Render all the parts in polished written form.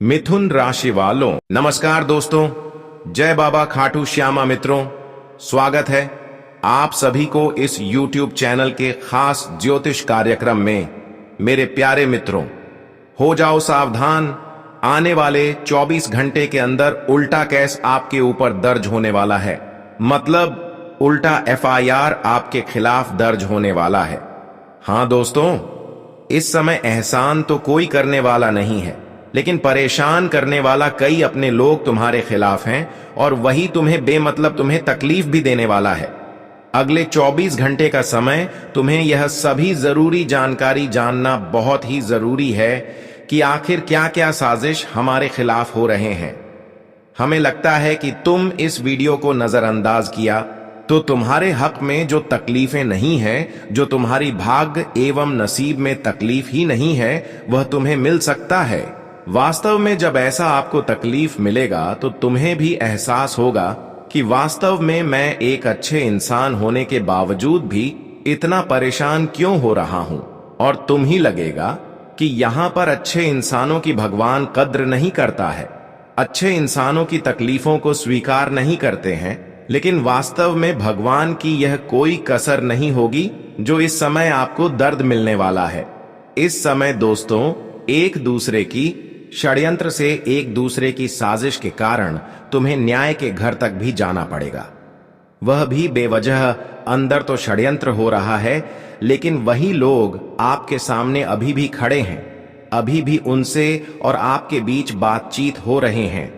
मिथुन राशि वालों, नमस्कार दोस्तों। जय बाबा खाटू श्यामा मित्रों, स्वागत है आप सभी को इस YouTube चैनल के खास ज्योतिष कार्यक्रम में। मेरे प्यारे मित्रों, हो जाओ सावधान, आने वाले 24 घंटे के अंदर उल्टा केस आपके ऊपर दर्ज होने वाला है। मतलब उल्टा FIR आपके खिलाफ दर्ज होने वाला है। हां दोस्तों, इस समय एहसान तो कोई करने वाला नहीं है, लेकिन परेशान करने वाला कई अपने लोग तुम्हारे खिलाफ हैं और वही तुम्हें बेमतलब तुम्हें तकलीफ भी देने वाला है। अगले 24 घंटे का समय तुम्हें यह सभी जरूरी जानकारी जानना बहुत ही जरूरी है कि आखिर क्या क्या साजिश हमारे खिलाफ हो रहे हैं। हमें लगता है कि तुम इस वीडियो को नजरअंदाज किया तो तुम्हारे हक में जो तकलीफें नहीं हैं, जो तुम्हारी भाग्य एवं नसीब में तकलीफ ही नहीं है, वह तुम्हें मिल सकता है। वास्तव में जब ऐसा आपको तकलीफ मिलेगा तो तुम्हें भी एहसास होगा कि वास्तव में मैं एक अच्छे इंसान होने के बावजूद भी इतना परेशान क्यों हो रहा हूं, और तुम ही लगेगा कि यहां पर अच्छे इंसानों की भगवान कद्र नहीं करता है, अच्छे इंसानों की तकलीफों को स्वीकार नहीं करते हैं। लेकिन वास्तव में भगवान की यह कोई कसर नहीं होगी जो इस समय आपको दर्द मिलने वाला है। इस समय दोस्तों, एक दूसरे की षड्यंत्र से, एक दूसरे की साजिश के कारण तुम्हें न्याय के घर तक भी जाना पड़ेगा। वह भी बेवजह। अंदर तो षड्यंत्र हो रहा है, लेकिन वही लोग आपके सामने अभी भी खड़े हैं, अभी भी उनसे और आपके बीच बातचीत हो रहे हैं।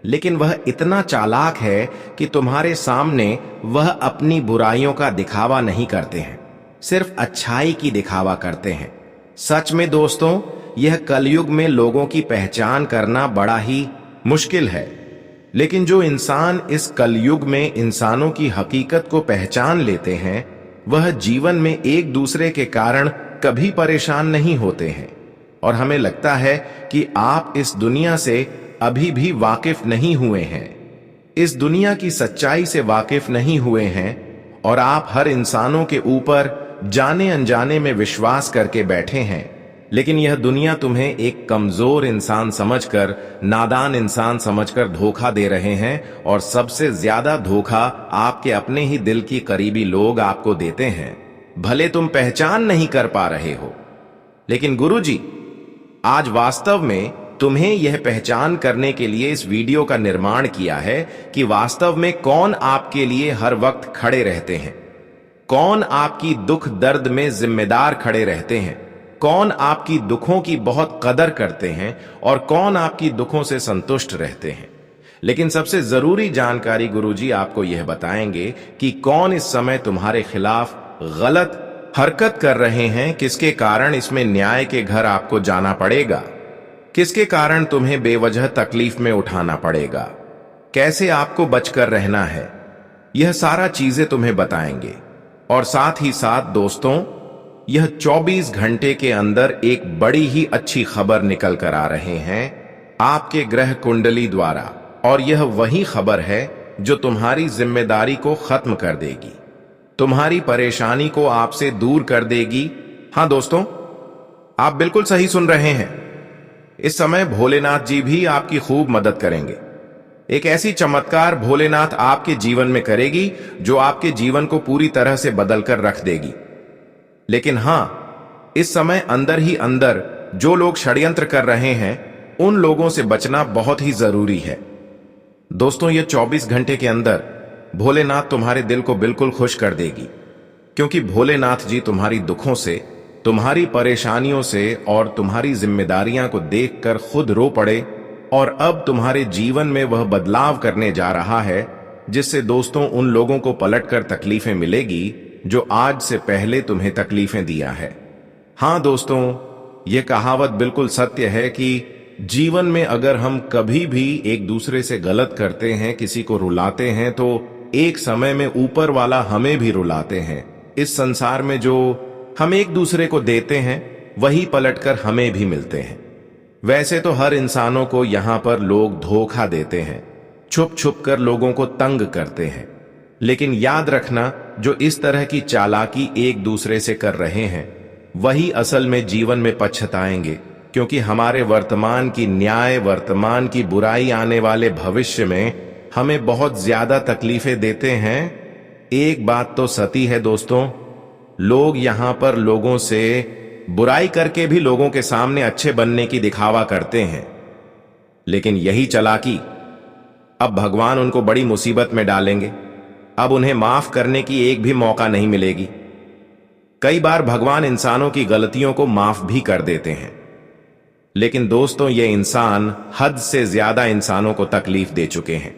लेकिन वह इतना चालाक है कि तुम्हारे सामने वह अपनी बुराइयों का दिखावा नहीं करते हैं, सिर्फ अच्छाई की दिखावा करते हैं। सच में दोस्तों, यह कलयुग में लोगों की पहचान करना बड़ा ही मुश्किल है। लेकिन जो इंसान इस कलयुग में इंसानों की हकीकत को पहचान लेते हैं, वह जीवन में एक दूसरे के कारण कभी परेशान नहीं होते हैं। और हमें लगता है कि आप इस दुनिया से अभी भी वाकिफ नहीं हुए हैं, इस दुनिया की सच्चाई से वाकिफ नहीं हुए हैं, और आप हर इंसानों के ऊपर जाने अनजाने में विश्वास करके बैठे हैं। लेकिन यह दुनिया तुम्हें एक कमजोर इंसान समझकर, नादान इंसान समझकर धोखा दे रहे हैं, और सबसे ज्यादा धोखा आपके अपने ही दिल की करीबी लोग आपको देते हैं। भले तुम पहचान नहीं कर पा रहे हो, लेकिन गुरुजी आज वास्तव में तुम्हें यह पहचान करने के लिए इस वीडियो का निर्माण किया है कि वास्तव में कौन आपके लिए हर वक्त खड़े रहते हैं, कौन आपकी दुख दर्द में जिम्मेदार खड़े रहते हैं, कौन आपकी दुखों की बहुत कदर करते हैं और कौन आपकी दुखों से संतुष्ट रहते हैं। लेकिन सबसे जरूरी जानकारी गुरुजी आपको यह बताएंगे कि कौन इस समय तुम्हारे खिलाफ गलत हरकत कर रहे हैं, किसके कारण इसमें न्याय के घर आपको जाना पड़ेगा, किसके कारण तुम्हें बेवजह तकलीफ में उठाना पड़ेगा, कैसे आपको बचकर रहना है। यह सारा चीजें तुम्हें बताएंगे। और साथ ही साथ दोस्तों, यह 24 घंटे के अंदर एक बड़ी ही अच्छी खबर निकल कर आ रहे हैं आपके ग्रह कुंडली द्वारा, और यह वही खबर है जो तुम्हारी जिम्मेदारी को खत्म कर देगी, तुम्हारी परेशानी को आपसे दूर कर देगी। हां दोस्तों, आप बिल्कुल सही सुन रहे हैं। इस समय भोलेनाथ जी भी आपकी खूब मदद करेंगे। एक ऐसी चमत्कार भोलेनाथ आपके जीवन में करेगी जो आपके जीवन को पूरी तरह से बदलकर रख देगी। लेकिन हां, इस समय अंदर ही अंदर जो लोग षड्यंत्र कर रहे हैं, उन लोगों से बचना बहुत ही जरूरी है। दोस्तों, ये 24 घंटे के अंदर भोलेनाथ तुम्हारे दिल को बिल्कुल खुश कर देगी, क्योंकि भोलेनाथ जी तुम्हारी दुखों से, तुम्हारी परेशानियों से और तुम्हारी जिम्मेदारियां को देखकर खुद रो पड़े, और अब तुम्हारे जीवन में वह बदलाव करने जा रहा है जिससे दोस्तों उन लोगों को पलटकर तकलीफें मिलेगी जो आज से पहले तुम्हें तकलीफें दिया है। हां दोस्तों, यह कहावत बिल्कुल सत्य है कि जीवन में अगर हम कभी भी एक दूसरे से गलत करते हैं, किसी को रुलाते हैं, तो एक समय में ऊपर वाला हमें भी रुलाते हैं। इस संसार में जो हम एक दूसरे को देते हैं, वही पलटकर हमें भी मिलते हैं। वैसे तो हर इंसानों को यहां पर लोग धोखा देते हैं, छुप छुप कर लोगों को तंग करते हैं। लेकिन याद रखना, जो इस तरह की चालाकी एक दूसरे से कर रहे हैं, वही असल में जीवन में पछताएंगे, क्योंकि हमारे वर्तमान की न्याय, वर्तमान की बुराई आने वाले भविष्य में हमें बहुत ज्यादा तकलीफें देते हैं। एक बात तो सती है दोस्तों, लोग यहां पर लोगों से बुराई करके भी लोगों के सामने अच्छे बनने की दिखावा करते हैं, लेकिन यही चालाकी अब भगवान उनको बड़ी मुसीबत में डालेंगे। अब उन्हें माफ करने की एक भी मौका नहीं मिलेगी। कई बार भगवान इंसानों की गलतियों को माफ भी कर देते हैं, लेकिन दोस्तों ये इंसान हद से ज्यादा इंसानों को तकलीफ दे चुके हैं,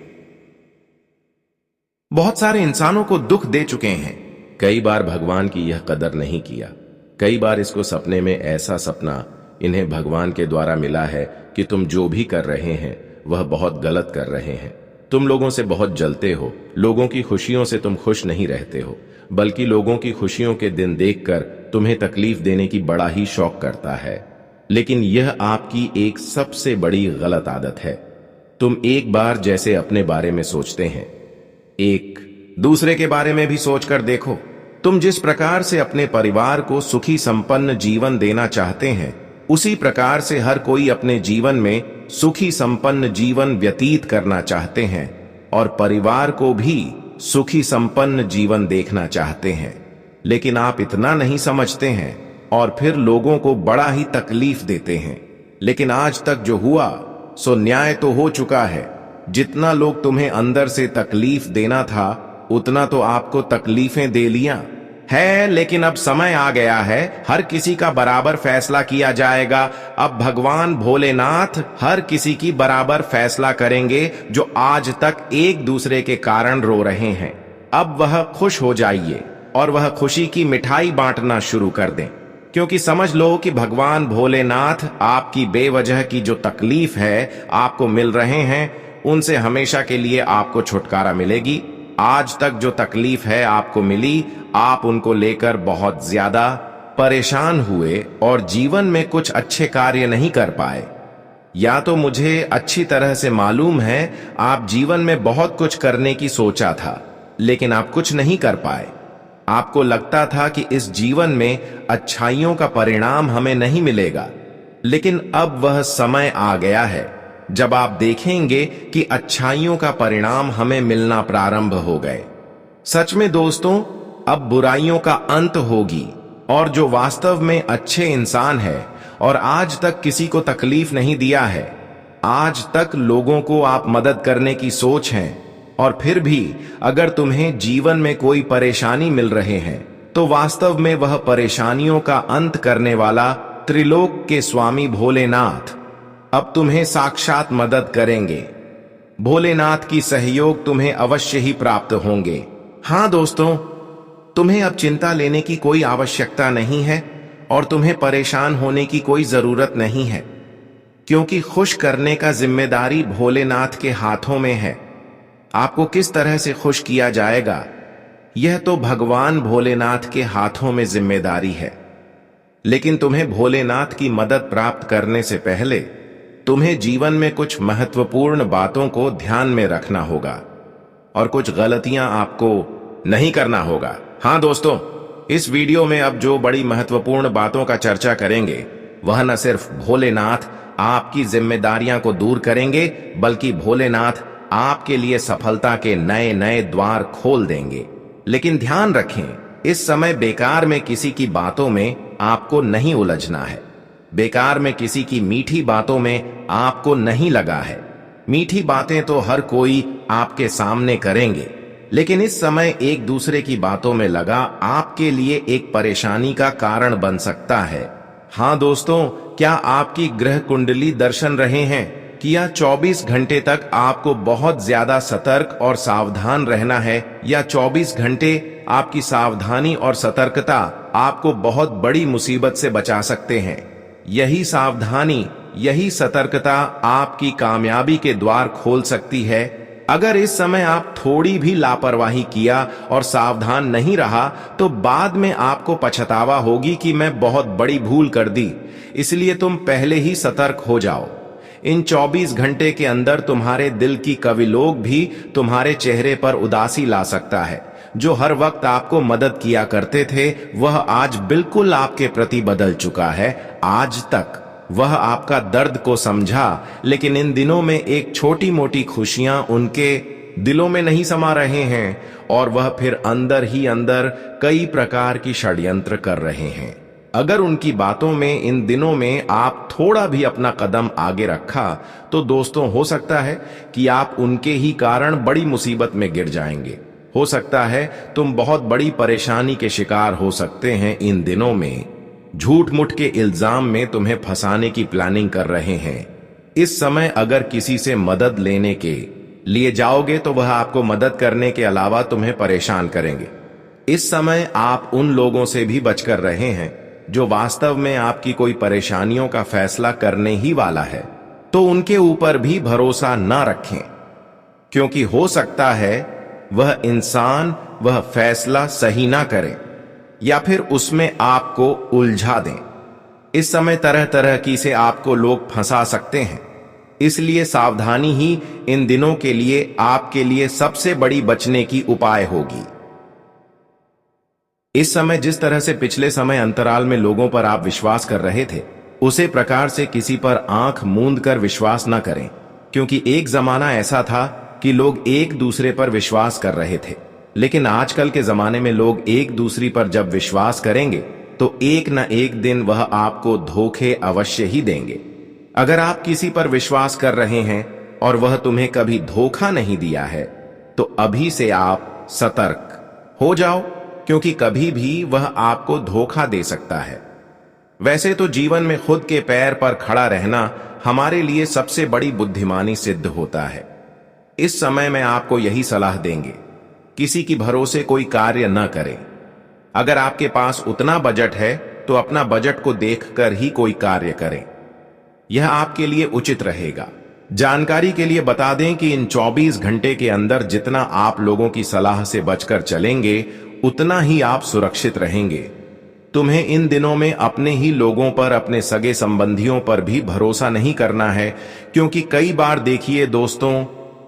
बहुत सारे इंसानों को दुख दे चुके हैं। कई बार भगवान की यह कदर नहीं किया। कई बार इसको सपने में ऐसा सपना इन्हें भगवान के द्वारा मिला है कि तुम जो भी कर रहे हैं वह बहुत गलत कर रहे हैं। तुम लोगों से बहुत जलते हो, लोगों की खुशियों से तुम खुश नहीं रहते हो, बल्कि लोगों की खुशियों के दिन देखकर तुम्हें तकलीफ देने की बड़ा ही शौक करता है। लेकिन यह आपकी एक सबसे बड़ी गलत आदत है। तुम एक बार जैसे अपने बारे में सोचते हैं, एक दूसरे के बारे में भी सोचकर देखो। तुम जिस प्रकार से अपने परिवार को सुखी संपन्न जीवन देना चाहते हैं, उसी प्रकार से हर कोई अपने जीवन में सुखी संपन्न जीवन व्यतीत करना चाहते हैं और परिवार को भी सुखी संपन्न जीवन देखना चाहते हैं। लेकिन आप इतना नहीं समझते हैं और फिर लोगों को बड़ा ही तकलीफ देते हैं। लेकिन आज तक जो हुआ सो न्याय तो हो चुका है। जितना लोग तुम्हें अंदर से तकलीफ देना था, उतना तो आपको तकलीफें दे लिया है। लेकिन अब समय आ गया है, हर किसी का बराबर फैसला किया जाएगा। अब भगवान भोलेनाथ हर किसी की बराबर फैसला करेंगे जो आज तक एक दूसरे के कारण रो रहे हैं। अब वह खुश हो जाइए और वह खुशी की मिठाई बांटना शुरू कर दें, क्योंकि समझ लो कि भगवान भोलेनाथ आपकी बेवजह की जो तकलीफ है आपको मिल रहे हैं, उनसे हमेशा के लिए आपको छुटकारा मिलेगी। आज तक जो तकलीफ है आपको मिली, आप उनको लेकर बहुत ज्यादा परेशान हुए और जीवन में कुछ अच्छे कार्य नहीं कर पाए। या तो मुझे अच्छी तरह से मालूम है आप जीवन में बहुत कुछ करने की सोचा था, लेकिन आप कुछ नहीं कर पाए। आपको लगता था कि इस जीवन में अच्छाइयों का परिणाम हमें नहीं मिलेगा, लेकिन अब वह समय आ गया है जब आप देखेंगे कि अच्छाइयों का परिणाम हमें मिलना प्रारंभ हो गए। सच में दोस्तों, अब बुराइयों का अंत होगी और जो वास्तव में अच्छे इंसान है और आज तक किसी को तकलीफ नहीं दिया है, आज तक लोगों को आप मदद करने की सोच है, और फिर भी अगर तुम्हें जीवन में कोई परेशानी मिल रहे हैं, तो वास्तव में वह परेशानियों का अंत करने वाला त्रिलोक के स्वामी भोलेनाथ अब तुम्हें साक्षात मदद करेंगे। भोलेनाथ की सहयोग तुम्हें अवश्य ही प्राप्त होंगे। हां दोस्तों, तुम्हें अब चिंता लेने की कोई आवश्यकता नहीं है और तुम्हें परेशान होने की कोई जरूरत नहीं है, क्योंकि खुश करने का जिम्मेदारी भोलेनाथ के हाथों में है। आपको किस तरह से खुश किया जाएगा, यह तो भगवान भोलेनाथ के हाथों में जिम्मेदारी है। लेकिन तुम्हें भोलेनाथ की मदद प्राप्त करने से पहले तुम्हें जीवन में कुछ महत्वपूर्ण बातों को ध्यान में रखना होगा और कुछ गलतियां आपको नहीं करना होगा। हां दोस्तों, इस वीडियो में अब जो बड़ी महत्वपूर्ण बातों का चर्चा करेंगे, वह न सिर्फ भोलेनाथ आपकी जिम्मेदारियां को दूर करेंगे, बल्कि भोलेनाथ आपके लिए सफलता के नए नए द्वार खोल देंगे। लेकिन ध्यान रखें, इस समय बेकार में किसी की बातों में आपको नहीं उलझना है। बेकार में किसी की मीठी बातों में आपको नहीं लगा है। मीठी बातें तो हर कोई आपके सामने करेंगे, लेकिन इस समय एक दूसरे की बातों में लगा आपके लिए एक परेशानी का कारण बन सकता है। हां दोस्तों, क्या आपकी ग्रह कुंडली दर्शन रहे हैं कि यह 24 घंटे तक आपको बहुत ज्यादा सतर्क और सावधान रहना है, या 24 घंटे आपकी सावधानी और सतर्कता आपको बहुत बड़ी मुसीबत से बचा सकते हैं। यही सावधानी, यही सतर्कता आपकी कामयाबी के द्वार खोल सकती है। अगर इस समय आप थोड़ी भी लापरवाही किया और सावधान नहीं रहा, तो बाद में आपको पछतावा होगी कि मैं बहुत बड़ी भूल कर दी। इसलिए तुम पहले ही सतर्क हो जाओ। इन 24 घंटे के अंदर तुम्हारे दिल की कविलोक भी तुम्हारे चेहरे पर उदासी ला सकता है। जो हर वक्त आपको मदद किया करते थे, वह आज बिल्कुल आपके प्रति बदल चुका है। आज तक वह आपका दर्द को समझा, लेकिन इन दिनों में एक छोटी मोटी खुशियां उनके दिलों में नहीं समा रहे हैं और वह फिर अंदर ही अंदर कई प्रकार की षड्यंत्र कर रहे हैं। अगर उनकी बातों में इन दिनों में आप थोड़ा भी अपना कदम आगे रखा तो दोस्तों हो सकता है कि आप उनके ही कारण बड़ी मुसीबत में गिर जाएंगे। हो सकता है तुम बहुत बड़ी परेशानी के शिकार हो सकते हैं। इन दिनों में झूठ मूठ के इल्जाम में तुम्हें फंसाने की प्लानिंग कर रहे हैं। इस समय अगर किसी से मदद लेने के लिए जाओगे तो वह आपको मदद करने के अलावा तुम्हें परेशान करेंगे। इस समय आप उन लोगों से भी बचकर रहे हैं जो वास्तव में आपकी कोई परेशानियों का फैसला करने ही वाला है, तो उनके ऊपर भी भरोसा ना रखें, क्योंकि हो सकता है वह इंसान वह फैसला सही ना करे या फिर उसमें आपको उलझा दें। इस समय तरह तरह की से आपको लोग फंसा सकते हैं, इसलिए सावधानी ही इन दिनों के लिए आपके लिए सबसे बड़ी बचने की उपाय होगी। इस समय जिस तरह से पिछले समय अंतराल में लोगों पर आप विश्वास कर रहे थे, उसे प्रकार से किसी पर आंख मूंद कर विश्वास न करें, क्योंकि एक जमाना ऐसा था कि लोग एक दूसरे पर विश्वास कर रहे थे, लेकिन आजकल के जमाने में लोग एक दूसरे पर जब विश्वास करेंगे तो एक न एक दिन वह आपको धोखे अवश्य ही देंगे। अगर आप किसी पर विश्वास कर रहे हैं और वह तुम्हें कभी धोखा नहीं दिया है तो अभी से आप सतर्क हो जाओ, क्योंकि कभी भी वह आपको धोखा दे सकता है। वैसे तो जीवन में खुद के पैर पर खड़ा रहना हमारे लिए सबसे बड़ी बुद्धिमानी सिद्ध होता है। इस समय में आपको यही सलाह देंगे, किसी की भरोसे कोई कार्य न करें। अगर आपके पास उतना बजट है तो अपना बजट को देखकर ही कोई कार्य करें, यह आपके लिए उचित रहेगा। जानकारी के लिए बता दें कि इन 24 घंटे के अंदर जितना आप लोगों की सलाह से बचकर चलेंगे उतना ही आप सुरक्षित रहेंगे। तुम्हें इन दिनों में अपने ही लोगों पर, अपने सगे संबंधियों पर भी भरोसा नहीं करना है, क्योंकि कई बार देखिए दोस्तों,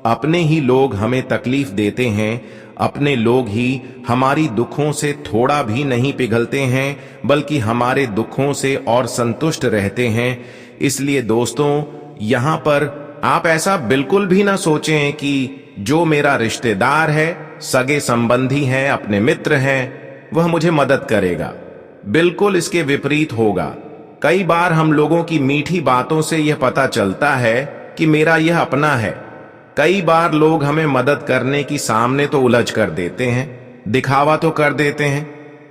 अपने ही लोग हमें तकलीफ देते हैं, अपने लोग ही हमारी दुखों से थोड़ा भी नहीं पिघलते हैं, बल्कि हमारे दुखों से और संतुष्ट रहते हैं। इसलिए दोस्तों, यहां पर आप ऐसा बिल्कुल भी ना सोचें कि जो मेरा रिश्तेदार है, सगे संबंधी हैं, अपने मित्र हैं, वह मुझे मदद करेगा। बिल्कुल इसके विपरीत होगा। कई बार हम लोगों की मीठी बातों से यह पता चलता है कि मेरा यह अपना है। कई बार लोग हमें मदद करने की सामने तो उलझ कर देते हैं, दिखावा तो कर देते हैं,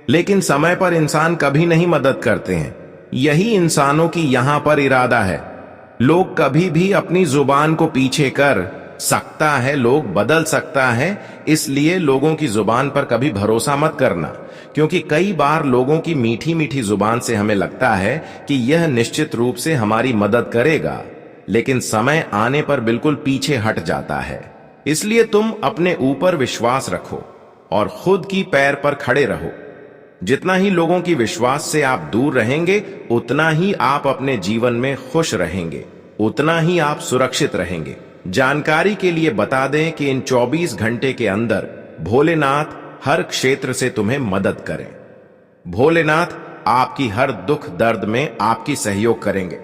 लेकिन समय पर इंसान कभी नहीं मदद करते हैं। यही इंसानों की यहां पर इरादा है। लोग कभी भी अपनी जुबान को पीछे कर सकता है, लोग बदल सकता है, इसलिए लोगों की जुबान पर कभी भरोसा मत करना, क्योंकि कई बार लोगों की मीठी मीठी जुबान से हमें लगता है कि यह निश्चित रूप से हमारी मदद करेगा, लेकिन समय आने पर बिल्कुल पीछे हट जाता है। इसलिए तुम अपने ऊपर विश्वास रखो और खुद की पैर पर खड़े रहो। जितना ही लोगों की विश्वास से आप दूर रहेंगे, उतना ही आप अपने जीवन में खुश रहेंगे, उतना ही आप सुरक्षित रहेंगे। जानकारी के लिए बता दें कि इन 24 घंटे के अंदर भोलेनाथ हर क्षेत्र से तुम्हें मदद करें। भोलेनाथ आपकी हर दुख दर्द में आपकी सहयोग करेंगे।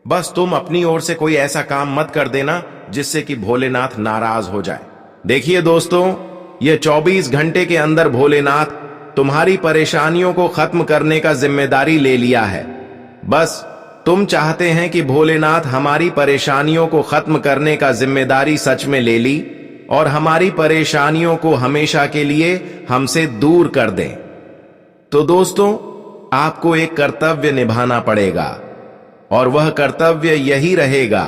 बस तुम अपनी ओर से कोई ऐसा काम मत कर देना जिससे कि भोलेनाथ नाराज हो जाए। देखिए दोस्तों, ये 24 घंटे के अंदर भोलेनाथ तुम्हारी परेशानियों को खत्म करने का जिम्मेदारी ले लिया है। बस तुम चाहते हैं कि भोलेनाथ हमारी परेशानियों को खत्म करने का जिम्मेदारी सच में ले ली और हमारी परेशानियों को हमेशा के लिए हमसे दूर कर दें। तो दोस्तों, आपको एक कर्तव्य निभाना पड़ेगा और वह कर्तव्य यही रहेगा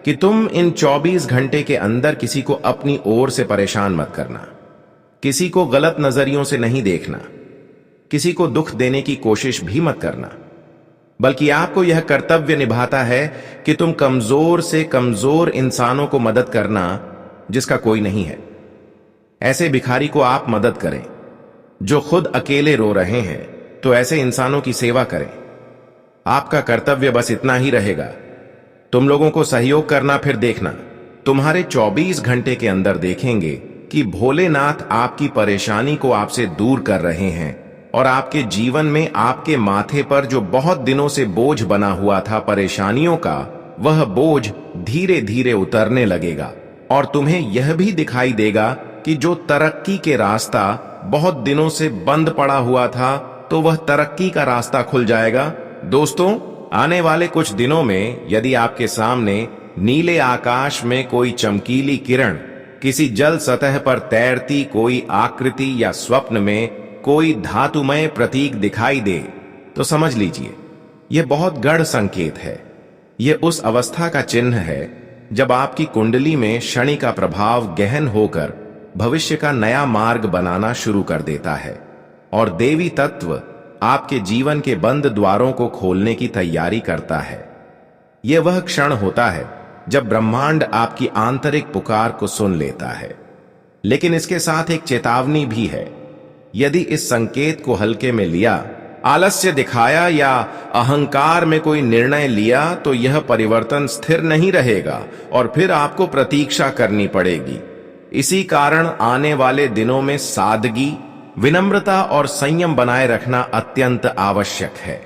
कि तुम इन 24 घंटे के अंदर किसी को अपनी ओर से परेशान मत करना, किसी को गलत नजरियों से नहीं देखना, किसी को दुख देने की कोशिश भी मत करना, बल्कि आपको यह कर्तव्य निभाता है कि तुम कमजोर से कमजोर इंसानों को मदद करना जिसका कोई नहीं है। ऐसे भिखारी को आप मदद करें जो खुद अकेले रो रहे हैं, तो ऐसे इंसानों की सेवा करें। आपका कर्तव्य बस इतना ही रहेगा, तुम लोगों को सहयोग करना। फिर देखना, तुम्हारे 24 घंटे के अंदर देखेंगे कि भोलेनाथ आपकी परेशानी को आपसे दूर कर रहे हैं और आपके जीवन में आपके माथे पर जो बहुत दिनों से बोझ बना हुआ था परेशानियों का, वह बोझ धीरे धीरे उतरने लगेगा और तुम्हें यह भी दिखाई देगा कि जो तरक्की के रास्ता बहुत दिनों से बंद पड़ा हुआ था, तो वह तरक्की का रास्ता खुल जाएगा। दोस्तों, आने वाले कुछ दिनों में यदि आपके सामने नीले आकाश में कोई चमकीली किरण, किसी जल सतह पर तैरती कोई आकृति या स्वप्न में कोई धातुमय प्रतीक दिखाई दे, तो समझ लीजिए यह बहुत गढ़ संकेत है। यह उस अवस्था का चिन्ह है जब आपकी कुंडली में शनि का प्रभाव गहन होकर भविष्य का नया मार्ग बनाना शुरू कर देता है और देवी तत्व आपके जीवन के बंद द्वारों को खोलने की तैयारी करता है। यह वह क्षण होता है जब ब्रह्मांड आपकी आंतरिक पुकार को सुन लेता है। लेकिन इसके साथ एक चेतावनी भी है। यदि इस संकेत को हल्के में लिया, आलस्य दिखाया या अहंकार में कोई निर्णय लिया, तो यह परिवर्तन स्थिर नहीं रहेगा और फिर आपको प्रतीक्षा करनी पड़ेगी। इसी कारण आने वाले दिनों में सादगी, विनम्रता और संयम बनाए रखना अत्यंत आवश्यक है।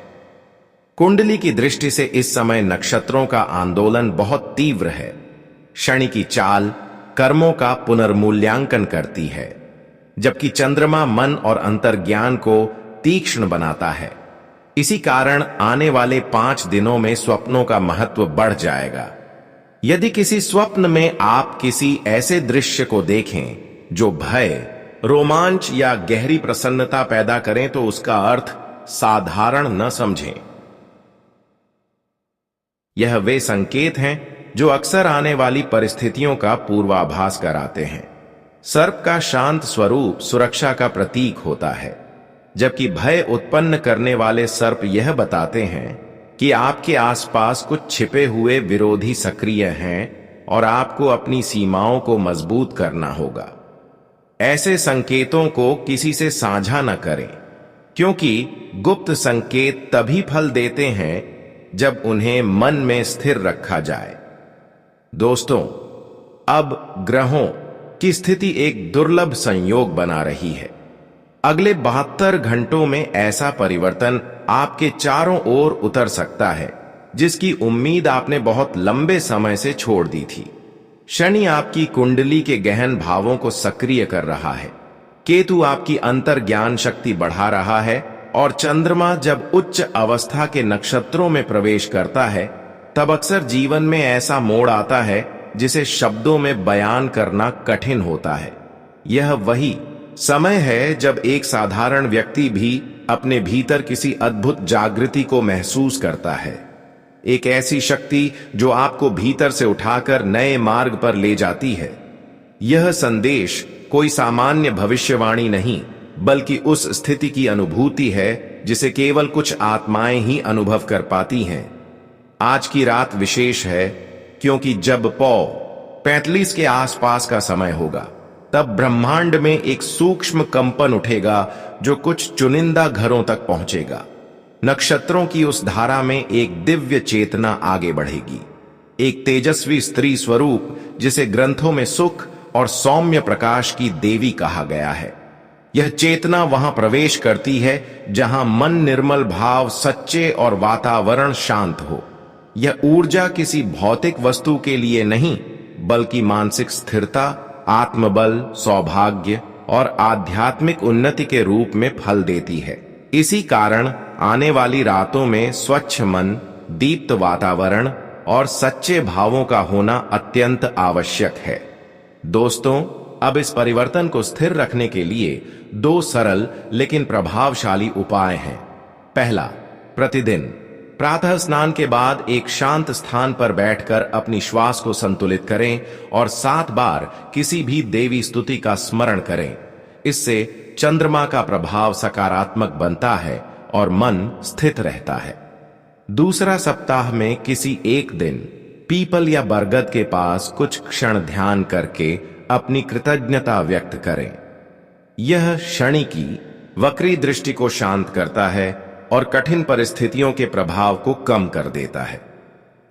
कुंडली की दृष्टि से इस समय नक्षत्रों का आंदोलन बहुत तीव्र है। शनि की चाल कर्मों का पुनर्मूल्यांकन करती है, जबकि चंद्रमा मन और अंतर्ज्ञान को तीक्ष्ण बनाता है। इसी कारण आने वाले 5 दिनों में स्वप्नों का महत्व बढ़ जाएगा। यदि किसी स्वप्न में आप किसी ऐसे दृश्य को देखें जो भय, रोमांच या गहरी प्रसन्नता पैदा करें, तो उसका अर्थ साधारण न समझें। यह वे संकेत हैं जो अक्सर आने वाली परिस्थितियों का पूर्वाभास कराते हैं। सर्प का शांत स्वरूप सुरक्षा का प्रतीक होता है, जबकि भय उत्पन्न करने वाले सर्प यह बताते हैं कि आपके आसपास कुछ छिपे हुए विरोधी सक्रिय हैं और आपको अपनी सीमाओं को मजबूत करना होगा। ऐसे संकेतों को किसी से साझा न करें, क्योंकि गुप्त संकेत तभी फल देते हैं जब उन्हें मन में स्थिर रखा जाए। दोस्तों, अब ग्रहों की स्थिति एक दुर्लभ संयोग बना रही है। अगले 72 घंटों में ऐसा परिवर्तन आपके चारों ओर उतर सकता है जिसकी उम्मीद आपने बहुत लंबे समय से छोड़ दी थी। शनि आपकी कुंडली के गहन भावों को सक्रिय कर रहा है, केतु आपकी अंतर्ज्ञान शक्ति बढ़ा रहा है और चंद्रमा जब उच्च अवस्था के नक्षत्रों में प्रवेश करता है, तब अक्सर जीवन में ऐसा मोड़ आता है जिसे शब्दों में बयान करना कठिन होता है। यह वही समय है जब एक साधारण व्यक्ति भी अपने भीतर किसी अद्भुत जागृति को महसूस करता है, एक ऐसी शक्ति जो आपको भीतर से उठाकर नए मार्ग पर ले जाती है। यह संदेश कोई सामान्य भविष्यवाणी नहीं, बल्कि उस स्थिति की अनुभूति है जिसे केवल कुछ आत्माएं ही अनुभव कर पाती हैं। आज की रात विशेष है, क्योंकि जब पौ 45 के आसपास का समय होगा, तब ब्रह्मांड में एक सूक्ष्म कंपन उठेगा जो कुछ चुनिंदा घरों तक पहुंचेगा। नक्षत्रों की उस धारा में एक दिव्य चेतना आगे बढ़ेगी, एक तेजस्वी स्त्री स्वरूप जिसे ग्रंथों में सुख और सौम्य प्रकाश की देवी कहा गया है। यह चेतना वहां प्रवेश करती है जहां मन निर्मल, भाव सच्चे और वातावरण शांत हो। यह ऊर्जा किसी भौतिक वस्तु के लिए नहीं, बल्कि मानसिक स्थिरता, आत्मबल, सौभाग्य और आध्यात्मिक उन्नति के रूप में फल देती है। इसी कारण आने वाली रातों में स्वच्छ मन, दीप्त वातावरण और सच्चे भावों का होना अत्यंत आवश्यक है। दोस्तों, अब इस परिवर्तन को स्थिर रखने के लिए 2 सरल लेकिन प्रभावशाली उपाय हैं। पहला, प्रतिदिन प्रातः स्नान के बाद एक शांत स्थान पर बैठकर अपनी श्वास को संतुलित करें और 7 बार किसी भी देवी स्तुति का स्मरण करें। इससे चंद्रमा का प्रभाव सकारात्मक बनता है और मन स्थित रहता है। दूसरा, सप्ताह में किसी एक दिन पीपल या बरगद के पास कुछ क्षण ध्यान करके अपनी कृतज्ञता व्यक्त करें। यह शनि की वक्री दृष्टि को शांत करता है और कठिन परिस्थितियों के प्रभाव को कम कर देता है।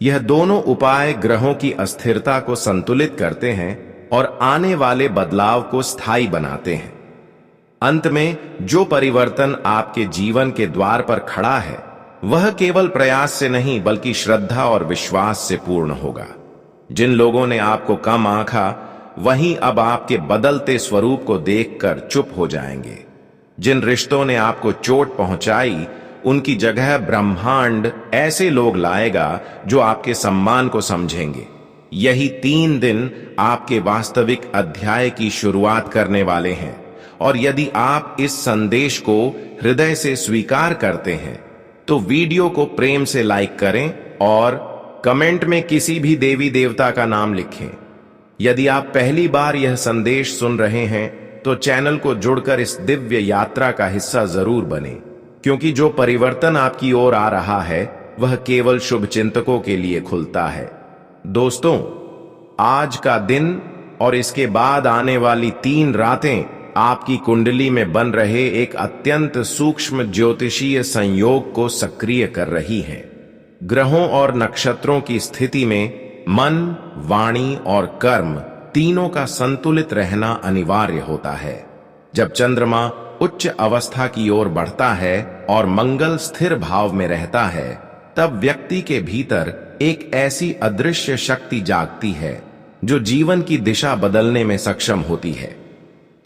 यह दोनों उपाय ग्रहों की अस्थिरता को संतुलित करते हैं और आने वाले बदलाव को स्थायी बनाते हैं। अंत में जो परिवर्तन आपके जीवन के द्वार पर खड़ा है वह केवल प्रयास से नहीं बल्कि श्रद्धा और विश्वास से पूर्ण होगा। जिन लोगों ने आपको कम आंका वहीं अब आपके बदलते स्वरूप को देखकर चुप हो जाएंगे। जिन रिश्तों ने आपको चोट पहुंचाई उनकी जगह ब्रह्मांड ऐसे लोग लाएगा जो आपके सम्मान को समझेंगे। यही 3 दिन आपके वास्तविक अध्याय की शुरुआत करने वाले हैं और यदि आप इस संदेश को हृदय से स्वीकार करते हैं तो वीडियो को प्रेम से लाइक करें और कमेंट में किसी भी देवी देवता का नाम लिखें। यदि आप पहली बार यह संदेश सुन रहे हैं तो चैनल को जुड़कर इस दिव्य यात्रा का हिस्सा जरूर बने, क्योंकि जो परिवर्तन आपकी ओर आ रहा है वह केवल शुभ चिंतकों के लिए खुलता है। दोस्तों, आज का दिन और इसके बाद आने वाली 3 रातें आपकी कुंडली में बन रहे एक अत्यंत सूक्ष्म ज्योतिषीय संयोग को सक्रिय कर रही हैं। ग्रहों और नक्षत्रों की स्थिति में मन, वाणी और कर्म तीनों का संतुलित रहना अनिवार्य होता है। जब चंद्रमा उच्च अवस्था की ओर बढ़ता है और मंगल स्थिर भाव में रहता है तब व्यक्ति के भीतर एक ऐसी अदृश्य शक्ति जागती है जो जीवन की दिशा बदलने में सक्षम होती है।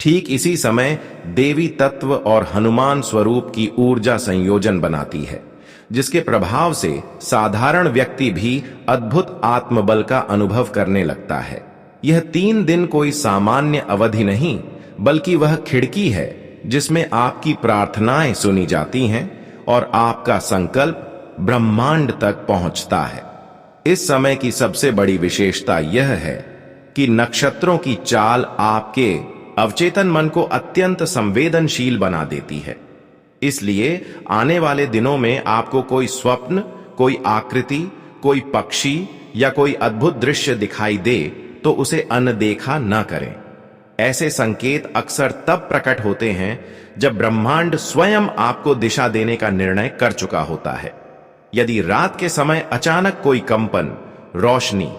ठीक इसी समय देवी तत्व और हनुमान स्वरूप की ऊर्जा संयोजन बनाती है, जिसके प्रभाव से साधारण व्यक्ति भी अद्भुत आत्मबल का अनुभव करने लगता है। यह 3 दिन कोई सामान्य अवधि नहीं बल्कि वह खिड़की है जिसमें आपकी प्रार्थनाएं सुनी जाती हैं और आपका संकल्प ब्रह्मांड तक पहुंचता है। इस समय की सबसे बड़ी विशेषता यह है कि नक्षत्रों की चाल आपके अवचेतन मन को अत्यंत संवेदनशील बना देती है। इसलिए आने वाले दिनों में आपको कोई स्वप्न, कोई आकृति, कोई पक्षी या कोई अद्भुत दृश्य दिखाई दे तो उसे अनदेखा न करें। ऐसे संकेत अक्सर तब प्रकट होते हैं जब ब्रह्मांड स्वयं आपको दिशा देने का निर्णय कर चुका होता है। यदि रात के समय अचानक कोई कंपन, रोशनी,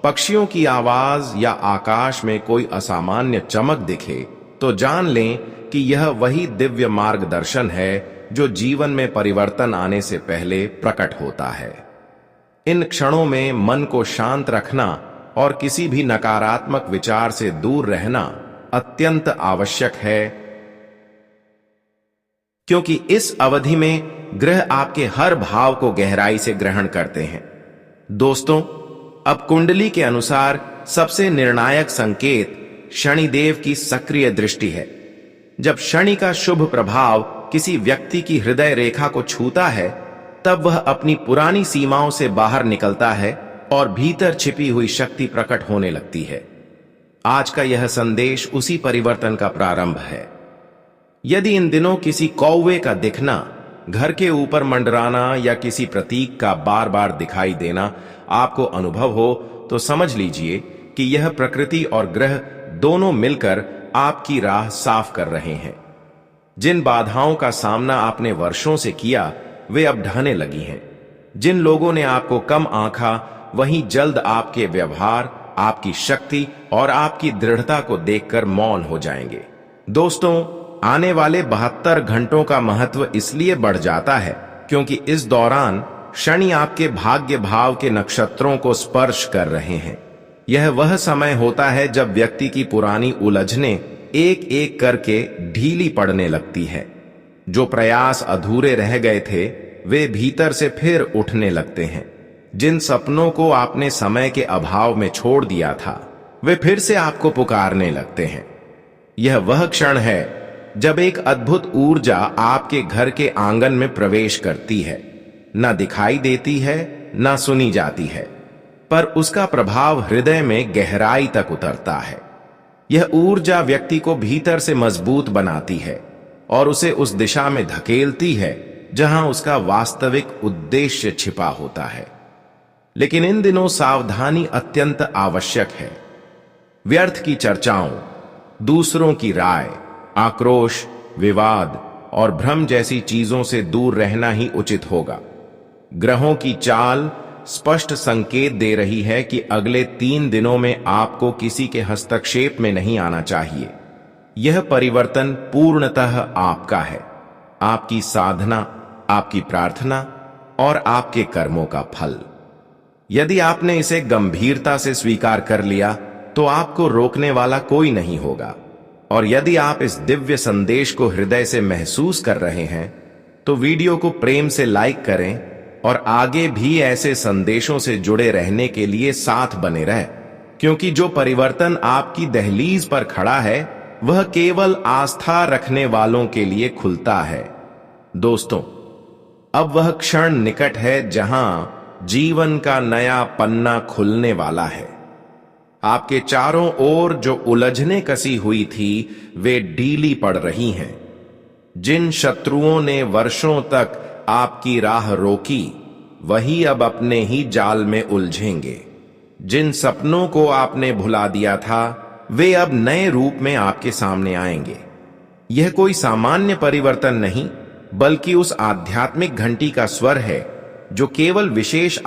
पक्षियों की आवाज या आकाश में कोई असामान्य चमक दिखे तो जान लें कि यह वही दिव्य मार्गदर्शन है जो जीवन में परिवर्तन आने से पहले प्रकट होता है। इन क्षणों में मन को शांत रखना और किसी भी नकारात्मक विचार से दूर रहना अत्यंत आवश्यक है, क्योंकि इस अवधि में ग्रह आपके हर भाव को गहराई से ग्रहण करते हैं। दोस्तों, अब कुंडली के अनुसार सबसे निर्णायक संकेत शनिदेव की सक्रिय दृष्टि है। जब शनि का शुभ प्रभाव किसी व्यक्ति की हृदय रेखा को छूता है तब वह अपनी पुरानी सीमाओं से बाहर निकलता है और भीतर छिपी हुई शक्ति प्रकट होने लगती है। आज का यह संदेश उसी परिवर्तन का प्रारंभ है। यदि इन दिनों किसी कौवे का दिखना, घर के ऊपर मंडराना या किसी प्रतीक का बार बार दिखाई देना आपको अनुभव हो तो समझ लीजिए कि यह प्रकृति और ग्रह दोनों मिलकर आपकी राह साफ कर रहे हैं। जिन बाधाओं का सामना आपने वर्षों से किया वे अब ढहने लगी हैं। जिन लोगों ने आपको कम आंका वहीं जल्द आपके व्यवहार, आपकी शक्ति और आपकी दृढ़ता को देखकर मौन हो जाएंगे। दोस्तों, आने वाले 72 घंटों का महत्व इसलिए बढ़ जाता है क्योंकि इस दौरान शनि आपके भाग्य भाव के नक्षत्रों को स्पर्श कर रहे हैं। यह वह समय होता है जब व्यक्ति की पुरानी उलझनें एक एक करके ढीली पड़ने लगती है। जो प्रयास अधूरे रह गए थे वे भीतर से फिर उठने लगते हैं। जिन सपनों को आपने समय के अभाव में छोड़ दिया था वे फिर से आपको पुकारने लगते हैं। यह वह क्षण है जब एक अद्भुत ऊर्जा आपके घर के आंगन में प्रवेश करती है। न दिखाई देती है, न सुनी जाती है, पर उसका प्रभाव हृदय में गहराई तक उतरता है। यह ऊर्जा व्यक्ति को भीतर से मजबूत बनाती है और उसे उस दिशा में धकेलती है जहां उसका वास्तविक उद्देश्य छिपा होता है। लेकिन इन दिनों सावधानी अत्यंत आवश्यक है। व्यर्थ की चर्चाओं, दूसरों की राय, आक्रोश, विवाद और भ्रम जैसी चीजों से दूर रहना ही उचित होगा। ग्रहों की चाल स्पष्ट संकेत दे रही है कि अगले 3 दिनों में आपको किसी के हस्तक्षेप में नहीं आना चाहिए। यह परिवर्तन पूर्णतः आपका है, आपकी साधना, आपकी प्रार्थना और आपके कर्मों का फल। यदि आपने इसे गंभीरता से स्वीकार कर लिया तो आपको रोकने वाला कोई नहीं होगा। और यदि आप इस दिव्य संदेश को हृदय से महसूस कर रहे हैं तो वीडियो को प्रेम से लाइक करें और आगे भी ऐसे संदेशों से जुड़े रहने के लिए साथ बने रहें, क्योंकि जो परिवर्तन आपकी दहलीज पर खड़ा है वह केवल आस्था रखने वालों के लिए खुलता है। दोस्तों, अब वह क्षण निकट है जहां जीवन का नया पन्ना खुलने वाला है। आपके चारों ओर जो उलझने कसी हुई थी वे ढीली पड़ रही हैं। जिन शत्रुओं ने वर्षों तक आपकी राह रोकी वही अब अपने ही जाल में उलझेंगे। जिन सपनों को आपने भुला दिया था वे अब नए रूप में आपके सामने आएंगे। यह कोई सामान्य परिवर्तन नहीं बल्कि उस आध्यात्मिक घंटी का स्वर है जो केवल विशेष